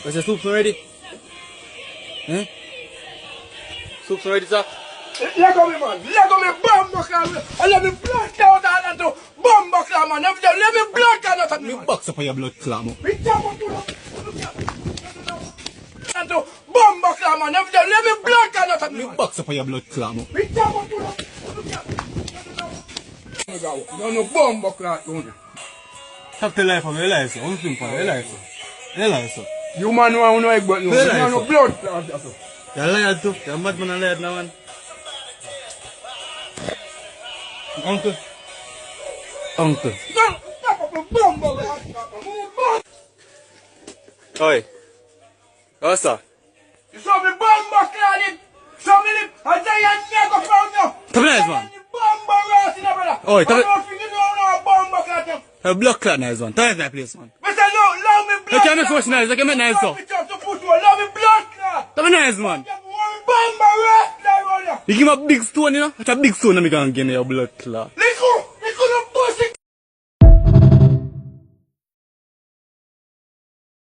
Is the soup ready? Eh? Soup's ready, sir? Let go me, man. Let go me, bomb clam. I let me blood down and to bomb clam, man. Let me blood down and Me box up on your blood clam. me jump to and to bomb clam, man. Let me blood down and Me box up on your blood clam. me jump to no bomb clam. Have the life of your life, sir. One thing for your life, sir. Your life, sir. You man who know egg but no. You know blood clam. You're liar too. You're madman and liar now, man. Uncle. Uncle. Oi. What's that? You saw me bomb clam it. Show me it. I giant never found you. Tablet, man. Oi, tablet. A blood clot nice one. Tell us that place, man. Love me blood. You can't make question nice. You can make nice stuff. Love me blood clot. Tell me nice, man. Bomb You give me a big stone, you know? That's a big stone that me can give me your blood clot.